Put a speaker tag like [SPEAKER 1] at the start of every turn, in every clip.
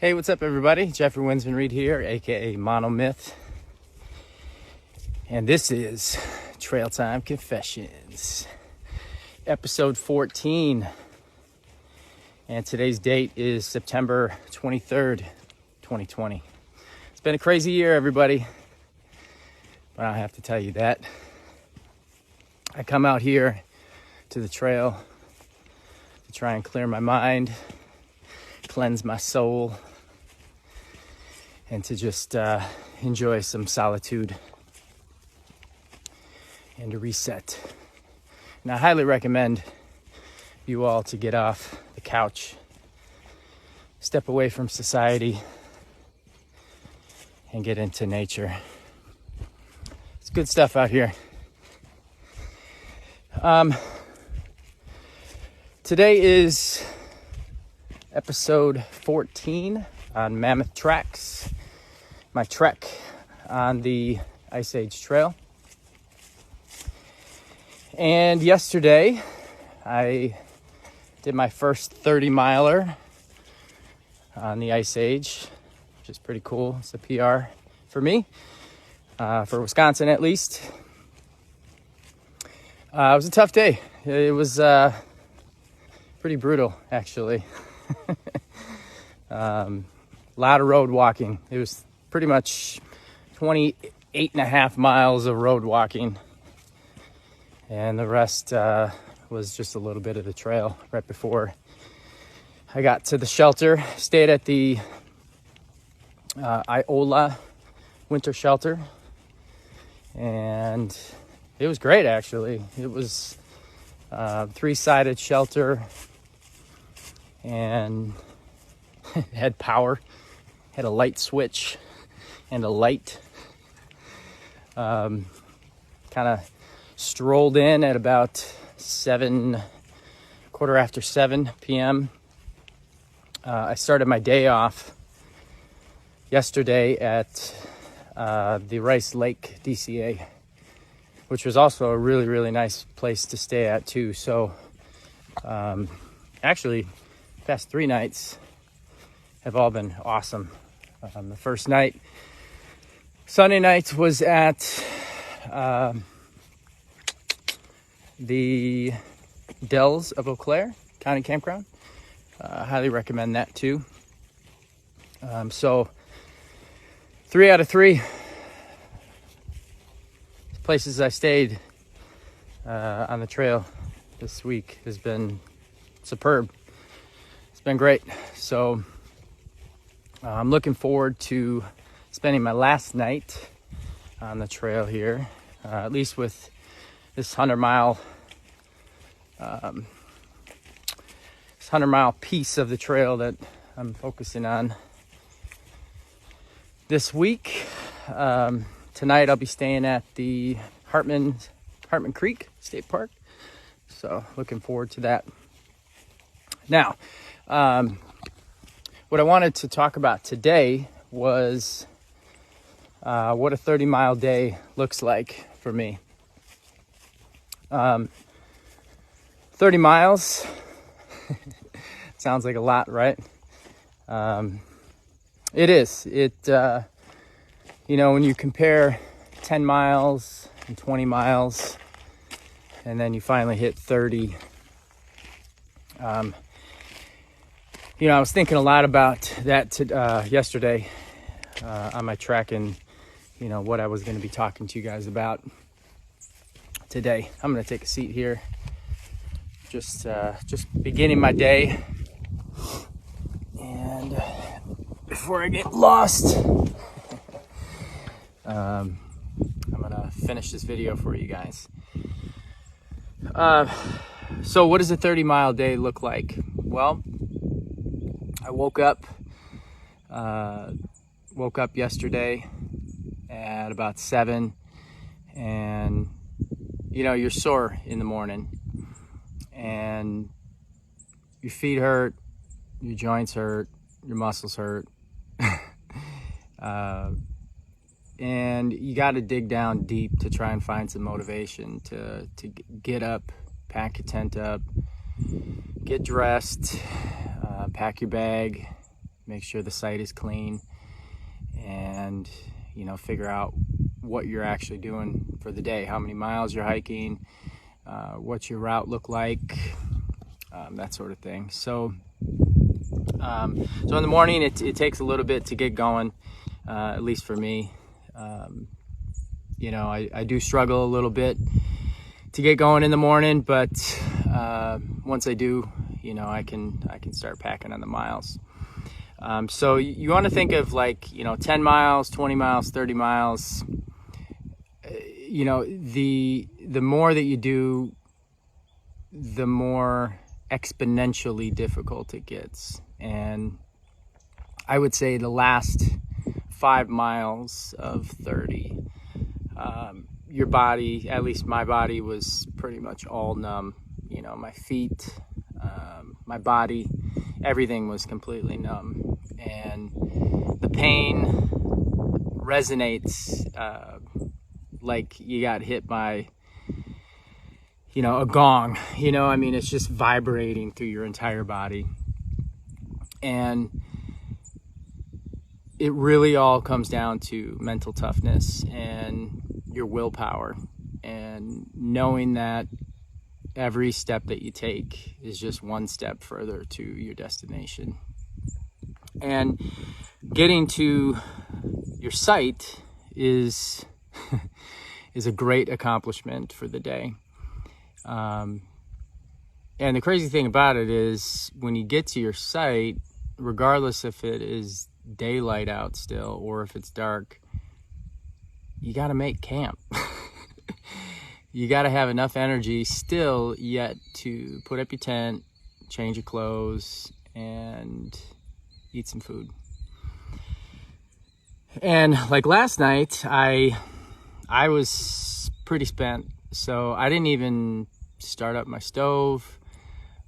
[SPEAKER 1] Hey, what's up everybody? Jeffrey Winzenried here, aka Monomyth. And this is Trailtime Confessions, episode 14. And today's date is September 23rd, 2020. It's been a crazy year, everybody. But I don't have to tell you that. I come out here to the trail to try and clear my mind, cleanse my soul, and to just enjoy some solitude and to reset. And I highly recommend you all to get off the couch, step away from society, and get into nature. It's good stuff out here. Today is episode 14 on Mammoth tracks. My trek on the Ice Age Trail. And yesterday I did my first 30 miler on the Ice Age, which is pretty cool. It's a PR for me, for Wisconsin at least. It was a tough day. It was pretty brutal, actually. A lot of road walking. It was pretty much 28 and a half miles of road walking. And the rest was just a little bit of the trail right before I got to the shelter. Stayed at the Iola winter shelter. And it was great, actually. It was a three-sided shelter. And it had power. Had a light switch and a light. Kind of strolled in at about 7 p.m. I started my day off yesterday at the Rice Lake DCA, which was also a really, really nice place to stay at too. So actually, past 3 nights have all been awesome. The first night, Sunday night, was at the Dells of Eau Claire County Campground. I highly recommend that too. So 3 out of 3 places I stayed on the trail this week has been superb. It's been great. So I'm looking forward to spending my last night on the trail here, at least with this 100-mile piece of the trail that I'm focusing on this week. Tonight I'll be staying at the Hartman Creek State Park, so looking forward to that. Now, what I wanted to talk about today was what a 30-mile day looks like for me. 30 miles sounds like a lot, right? It is. When you compare 10 miles and 20 miles, and then you finally hit 30. I was thinking a lot about that yesterday on my trek, and what I was going to be talking to you guys about today. I'm going to take a seat here. Just beginning my day, and before I get lost, I'm gonna finish this video for you guys. So what does a 30-mile day look like? Well, I woke up yesterday at about 7, and you're sore in the morning, and your feet hurt, your joints hurt, your muscles hurt, and you got to dig down deep to try and find some motivation to get up, pack your tent up, get dressed, pack your bag, make sure the site is clean, and, you know, figure out what you're actually doing for the day, how many miles you're hiking, what's your route look like, that sort of thing. So so in the morning, it takes a little bit to get going, at least for me. You know, I do struggle a little bit to get going in the morning, but once I do, you know, I can start packing on the miles. So you want to think of, like, you know, 10 miles, 20 miles, 30 miles. You know, the more that you do, the more exponentially difficult it gets. And I would say the last 5 miles of 30, your body, at least my body, was pretty much all numb. You know, my feet, my body, everything was completely numb. And the pain resonates like you got hit by, you know, a gong. You know, I mean, it's just vibrating through your entire body. And it really all comes down to mental toughness and your willpower, and knowing that every step that you take is just one step further to your destination. And getting to your site is is a great accomplishment for the day. And the crazy thing about it is, when you get to your site, regardless if it is daylight out still or if it's dark, you got to make camp. You got to have enough energy still yet to put up your tent, change your clothes, and eat some food. And like last night, I was pretty spent, so I didn't even start up my stove.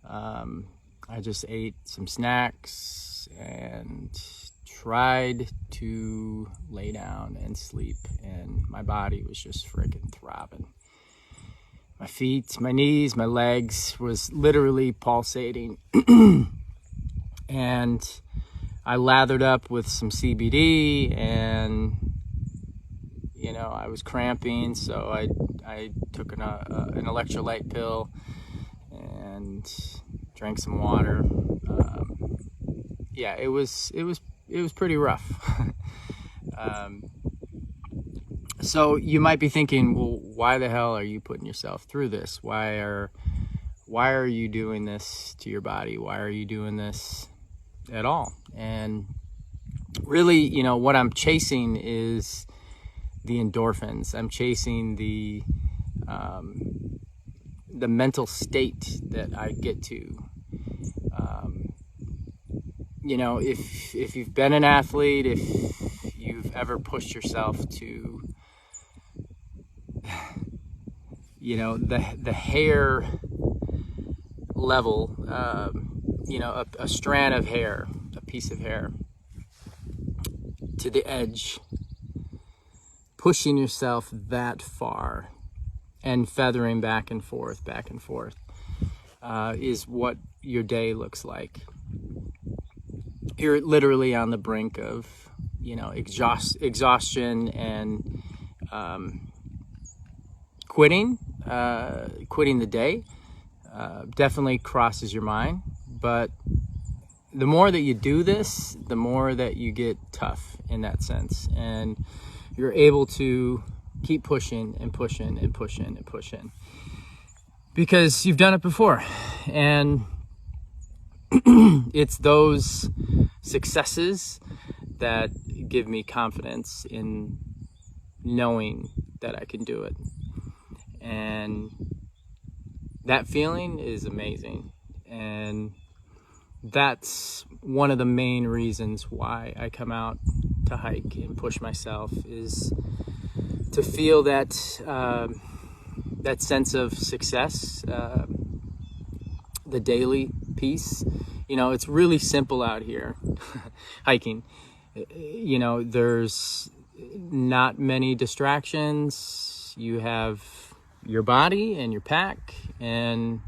[SPEAKER 1] I just ate some snacks and tried to lay down and sleep, and my body was just freaking throbbing. My feet, my knees, my legs was literally pulsating. And I lathered up with some CBD, and, you know, I was cramping, so I took an electrolyte pill and drank some water. Yeah, it was pretty rough. So you might be thinking, well, why the hell are you putting yourself through this? Why are you doing this to your body? Why are you doing this at all? And really, you know, what I'm chasing is the endorphins. I'm chasing the mental state that I get to. You know, if you've been an athlete, if you've ever pushed yourself to, you know, the hair level, you know, a strand of hair, a piece of hair, to the edge, pushing yourself that far and feathering back and forth, is what your day looks like. You're literally on the brink of, you know, exhaustion and quitting the day. Definitely crosses your mind, but the more that you do this, the more that you get tough in that sense, and you're able to keep pushing and pushing and pushing and pushing because you've done it before. And it's those successes that give me confidence in knowing that I can do it. And that feeling is amazing. And that's one of the main reasons why I come out to hike and push myself, is to feel that that sense of success, the daily peace. You know, it's really simple out here hiking. You know, there's not many distractions. You have your body and your pack, and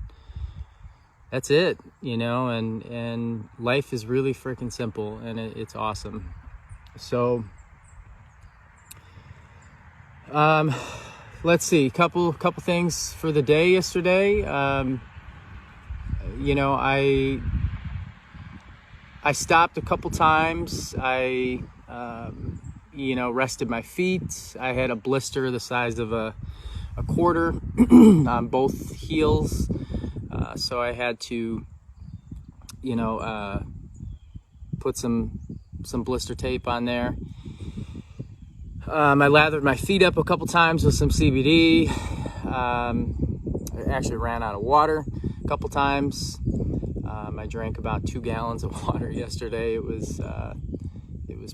[SPEAKER 1] that's it, you know, and life is really freaking simple, and it's awesome. So, let's see, couple things for the day yesterday. You know, I stopped a couple times. I, you know, rested my feet. I had a blister the size of a quarter on both heels. So I had to, you know, put some blister tape on there. I lathered my feet up a couple times with some CBD. I actually ran out of water a couple times. I drank about 2 gallons of water yesterday. It was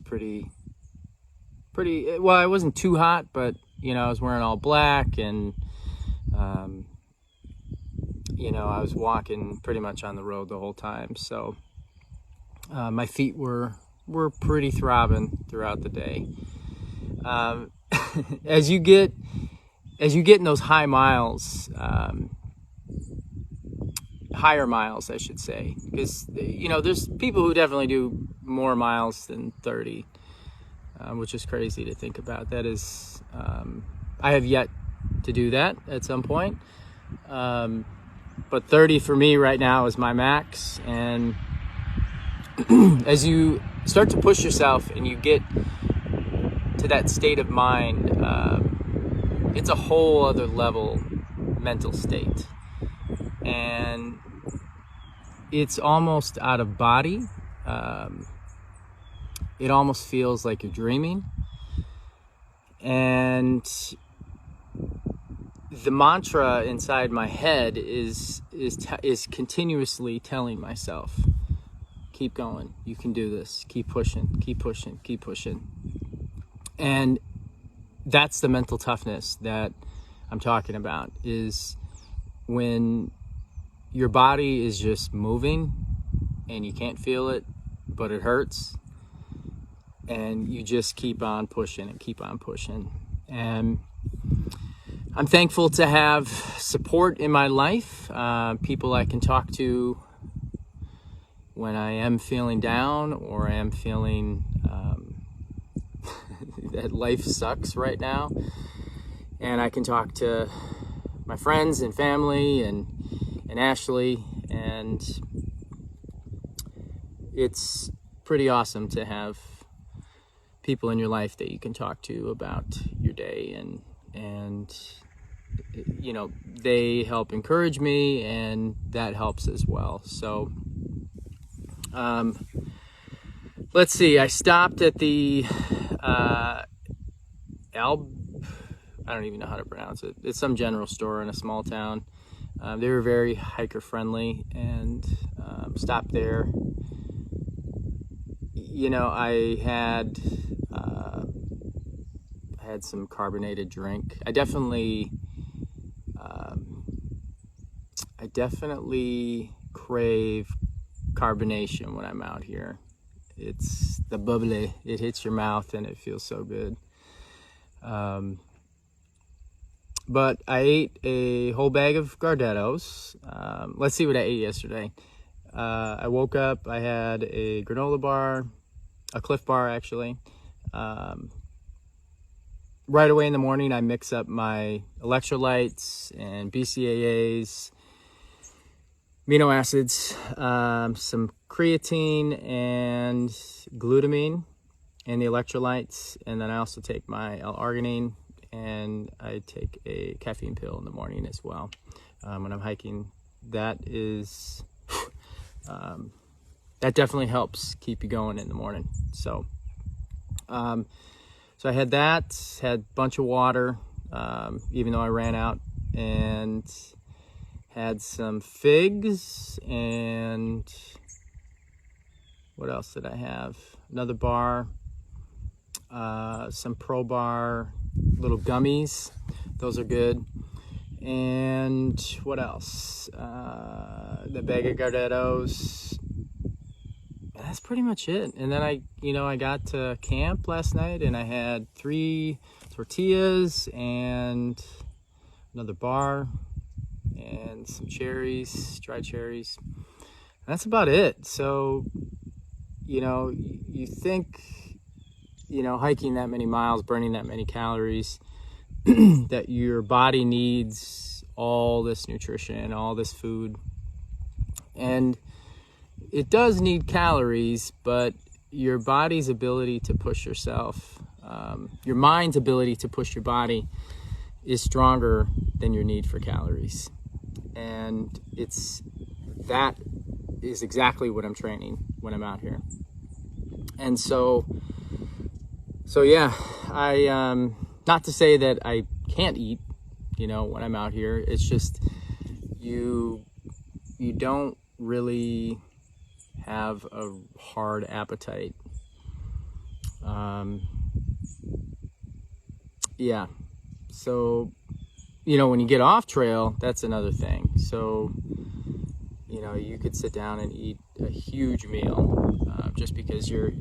[SPEAKER 1] pretty, well, it wasn't too hot, but, you know, I was wearing all black, and, you know, I was walking pretty much on the road the whole time. So, my feet were pretty throbbing throughout the day. As you get in those higher miles, I should say, because, you know, there's people who definitely do more miles than 30, which is crazy to think about. That is, I have yet to do that at some point, but 30 for me right now is my max. And as you start to push yourself and you get to that state of mind, it's a whole other level mental state, and it's almost out of body. It almost feels like you're dreaming, and the mantra inside my head is continuously telling myself, keep going, you can do this, keep pushing, keep pushing, keep pushing. And that's the mental toughness that I'm talking about, is when your body is just moving and you can't feel it, but it hurts, and you just keep on pushing and keep on pushing. And I'm thankful to have support in my life, people I can talk to when I am feeling down, or I am feeling that life sucks right now. And I can talk to my friends and family and Ashley, and it's pretty awesome to have people in your life that you can talk to about your day, and you know, they help encourage me, and that helps as well. So let's see, I stopped at the I don't even know how to pronounce it. It's some general store in a small town. They were very hiker friendly, and stopped there. You know, I had some carbonated drink. I definitely crave carbonation when I'm out here. It's the bubbly. It hits your mouth and it feels so good. But I ate a whole bag of Gardettos. Let's see what I ate yesterday. I woke up, I had a granola bar, a Cliff Bar actually. Right away in the morning, I mix up my electrolytes and BCAAs, amino acids, some creatine and glutamine in the electrolytes, and then I also take my L-arginine, and I take a caffeine pill in the morning as well. When I'm hiking, that is that definitely helps keep you going in the morning. So so I had that, had a bunch of water, even though I ran out, and had some figs, and what else did I have? Another bar, some Pro Bar little gummies. Those are good. And what else? The bag of Gardettos. That's pretty much it. And then I got to camp last night, and I had 3 tortillas and another bar and some cherries, dried cherries. That's about it. So, you know, you think, you know, hiking that many miles, burning that many calories, that your body needs all this nutrition, all this food. And it does need calories, but your body's ability to push yourself, your mind's ability to push your body is stronger than your need for calories. And that is exactly what I'm training when I'm out here. And so yeah, not to say that I can't eat, you know, when I'm out here. It's just you don't really have a hard appetite. Yeah. So, you know, when you get off trail, that's another thing. So, you know, you could sit down and eat a huge meal, just because your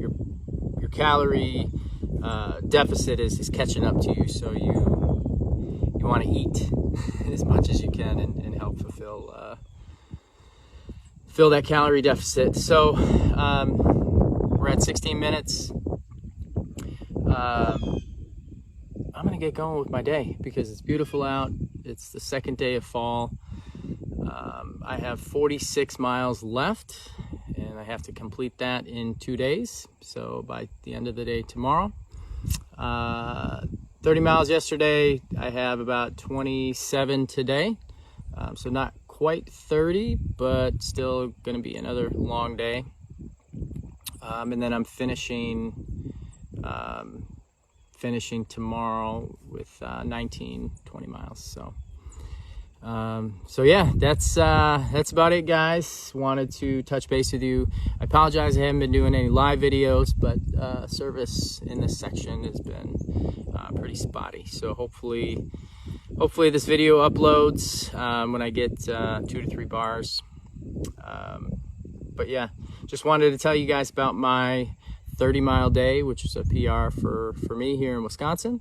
[SPEAKER 1] calorie deficit is catching up to you. So you want to eat as much as you can and help fill that calorie deficit. So we're at 16 minutes. I'm gonna get going with my day because it's beautiful out. It's the second day of fall. I have 46 miles left, and I have to complete that in 2 days. So by the end of the day tomorrow. 30 miles yesterday. I have about 27 today. So not quite 30, but still going to be another long day. And then I'm finishing tomorrow with 20 miles. So yeah, that's about it, guys. Wanted to touch base with you. I apologize I haven't been doing any live videos, but service in this section has been pretty spotty. So hopefully this video uploads when I get 2 to 3 bars. But yeah, just wanted to tell you guys about my 30-mile day, which is a PR for me here in Wisconsin.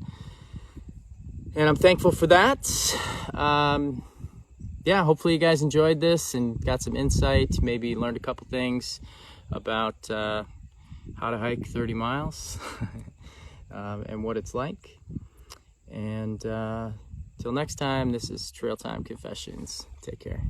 [SPEAKER 1] And I'm thankful for that. Yeah, hopefully you guys enjoyed this and got some insight, maybe learned a couple things about how to hike 30 miles and what it's like. And till next time, this is Trailtime Confessions. Take care.